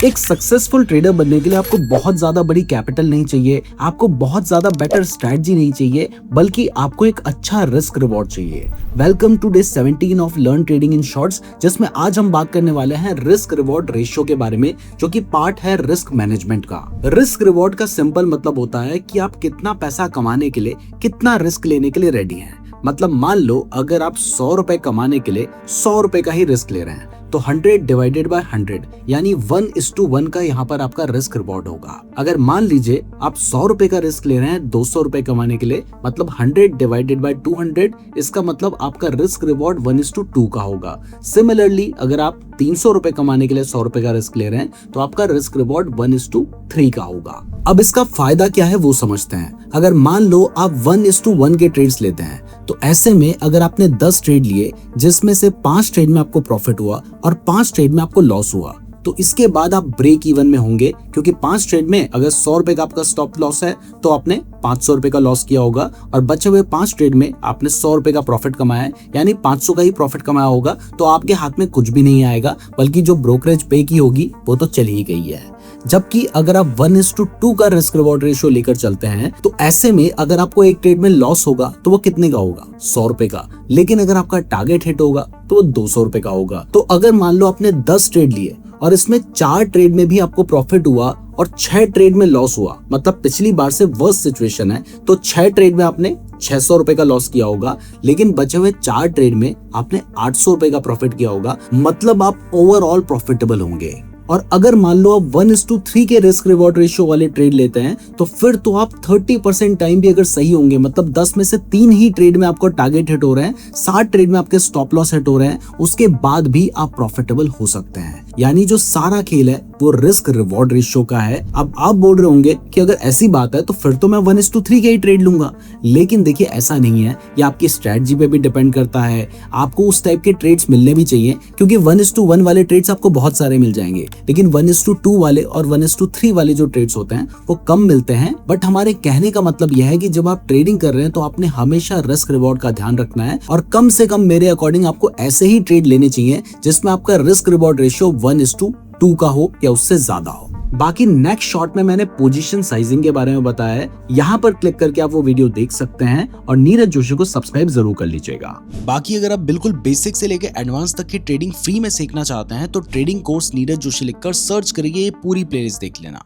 एक successful trader बनने के लिए आपको बहुत ज्यादा बड़ी कैपिटल नहीं चाहिए, आपको बहुत ज्यादा बेटर स्ट्रेटजी नहीं चाहिए, बल्कि आपको एक अच्छा रिस्क रिवॉर्ड चाहिए। Welcome to day 17 of learn trading in shorts, जिसमें आज हम बात करने वाले हैं रिस्क रिवॉर्ड रेशियो के बारे में, जो कि पार्ट है रिस्क मैनेजमेंट का। रिस्क रिवॉर्ड का सिंपल मतलब होता है कि आप कितना पैसा कमाने के लिए कितना रिस्क लेने के लिए रेडी हैं। मतलब मान लो अगर आप 100 रुपए कमाने के लिए 100 रुपए का ही रिस्क ले रहे हैं, तो 100 डिवाइडेड बाय 100 यानी 1:1 का यहाँ पर आपका रिस्क रिवॉर्ड होगा। अगर मान लीजिए आप 100 रुपए का रिस्क ले रहे हैं 200 रुपए कमाने के लिए, मतलब 100 डिवाइडेड बाय 200, इसका मतलब आपका रिस्क रिवॉर्ड 1:2 का होगा। सिमिलरली अगर आप 300 रुपए कमाने के लिए 100 रुपए का रिस्क ले रहे हैं, तो आपका रिस्क रिवॉर्ड 1:3 का होगा। अब इसका फायदा क्या है वो समझते हैं। अगर मान लो आप 1:1 के ट्रेड्स लेते हैं, तो ऐसे में अगर आपने 10 ट्रेड लिए जिसमें से 5 ट्रेड में आपको प्रॉफिट हुआ और 5 ट्रेड में आपको लॉस हुआ, तो इसके बाद आप ब्रेक इवन में होंगे, क्योंकि 5 ट्रेड में अगर 100 रुपए का आपका स्टॉप लॉस है तो आपने 500 रुपए का लॉस किया होगा, और बचे हुए 5 ट्रेड में आपने 100 रुपए का प्रॉफिट कमाया है, यानी 500 का ही प्रॉफिट कमाया होगा। तो आपके हाथ में कुछ भी नहीं आएगा, बल्कि जो ब्रोकरेज पे की होगी वो तो चली ही गई है। जबकि अगर आप 1:2 का रिस्क रिवॉर्ड रेशियो लेकर चलते हैं, तो ऐसे में अगर आपको एक ट्रेड में लॉस होगा तो वो कितने का होगा? 100 रुपए का। लेकिन अगर आपका टारगेट हिट होगा तो वो 200 रुपए का होगा। तो अगर मान लो आपने 10 ट्रेड लिए और इसमें 4 ट्रेड में भी आपको प्रॉफिट हुआ और 6 ट्रेड में लॉस हुआ, मतलब पिछली बार से वर्स्ट सिचुएशन है, तो 6 ट्रेड में आपने 600 रुपए का लॉस किया होगा, लेकिन बचे हुए 4 ट्रेड में आपने 800 रुपए का प्रॉफिट किया होगा, मतलब आप ओवरऑल प्रॉफिटेबल होंगे। और अगर मान लो आप 1:3 के रिस्क रिवॉर्ड रेशियो वाले ट्रेड लेते हैं, तो फिर तो आप 30% टाइम भी अगर सही होंगे, मतलब 10 में से 3 ही ट्रेड में आपको टारगेट हिट हो रहे हैं, 60 ट्रेड में आपके स्टॉप लॉस हिट हो रहे हैं, उसके बाद भी आप प्रॉफिटेबल हो सकते हैं। यानी जो सारा खेल है वो रिस्क रिवॉर्ड रेशियो का है। अब आप बोल रहे होंगे कि अगर ऐसी बात है तो फिर तो मैं 1:3 के ही ट्रेड लूंगा, लेकिन देखिए ऐसा नहीं है। ये आपकी स्ट्रेटजी पे भी डिपेंड करता है। आपको उस टाइप के ट्रेड्स मिलने भी चाहिए, क्योंकि 1:1 वाले ट्रेड्स आपको बहुत सारे मिल जाएंगे, लेकिन 1:2 वाले और 1:3 वाले जो ट्रेड्स होते हैं वो कम मिलते हैं। बट हमारे कहने का मतलब यह है कि जब आप ट्रेडिंग कर रहे हैं तो आपने हमेशा रिस्क रिवॉर्ड का ध्यान रखना है, और कम से कम मेरे अकॉर्डिंग आपको ऐसे ही ट्रेड लेने चाहिए जिसमें आपका रिस्क रिवॉर्ड रेशियो 1:2 का हो या उससे ज्यादा हो। बाकी नेक्स्ट शॉर्ट में मैंने पोजीशन साइजिंग के बारे में बताया है, यहाँ पर क्लिक करके आप वो वीडियो देख सकते हैं, और नीरज जोशी को सब्सक्राइब जरूर कर लीजिएगा। बाकी अगर आप बिल्कुल बेसिक से लेकर एडवांस तक की ट्रेडिंग फ्री में सीखना चाहते हैं, तो ट्रेडिंग कोर्स नीरज जोशी लिखकर सर्च करिए, ये पूरी प्लेलिस्ट देख लेना।